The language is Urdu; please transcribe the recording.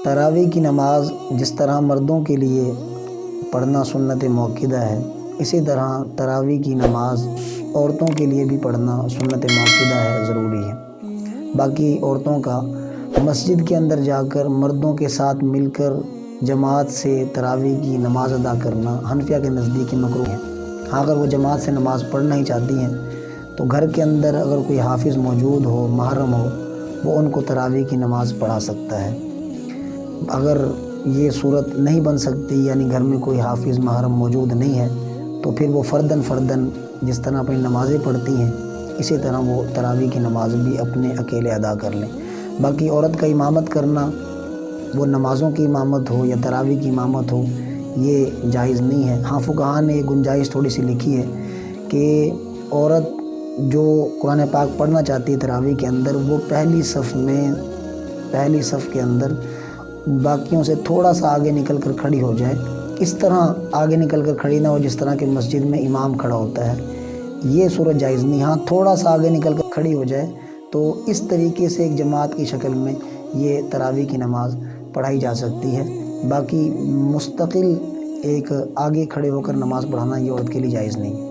تراویح کی نماز جس طرح مردوں کے لیے پڑھنا سنت موقدہ ہے، اسی طرح تراویح کی نماز عورتوں کے لیے بھی پڑھنا سنت موقدہ ہے، ضروری ہے۔ باقی عورتوں کا مسجد کے اندر جا کر مردوں کے ساتھ مل کر جماعت سے تراویح کی نماز ادا کرنا حنفیہ کے نزدیک مکروہ ہے۔ ہاں، اگر وہ جماعت سے نماز پڑھنا ہی چاہتی ہیں تو گھر کے اندر اگر کوئی حافظ موجود ہو، محرم ہو، وہ ان کو تراویح کی نماز پڑھا سکتا ہے۔ اگر یہ صورت نہیں بن سکتی، یعنی گھر میں کوئی حافظ محرم موجود نہیں ہے، تو پھر وہ فرداً جس طرح اپنی نمازیں پڑھتی ہیں اسی طرح وہ تراویح کی نماز بھی اپنے اکیلے ادا کر لیں۔ باقی عورت کا امامت کرنا، وہ نمازوں کی امامت ہو یا تراویح کی امامت ہو، یہ جائز نہیں ہے۔ ہاں، فقہاء نے یہ گنجائش تھوڑی سی لکھی ہے کہ عورت جو قرآن پاک پڑھنا چاہتی ہے تراویح کے اندر، وہ پہلی صف کے اندر باقیوں سے تھوڑا سا آگے نکل کر کھڑی ہو جائے۔ اس طرح آگے نکل کر کھڑی نہ ہو جس طرح کہ مسجد میں امام کھڑا ہوتا ہے، یہ صورت جائز نہیں۔ ہاں، تھوڑا سا آگے نکل کر کھڑی ہو جائے تو اس طریقے سے ایک جماعت کی شکل میں یہ تراویح کی نماز پڑھائی جا سکتی ہے۔ باقی مستقل ایک آگے کھڑے ہو کر نماز پڑھانا یہ عورت کے لیے جائز نہیں۔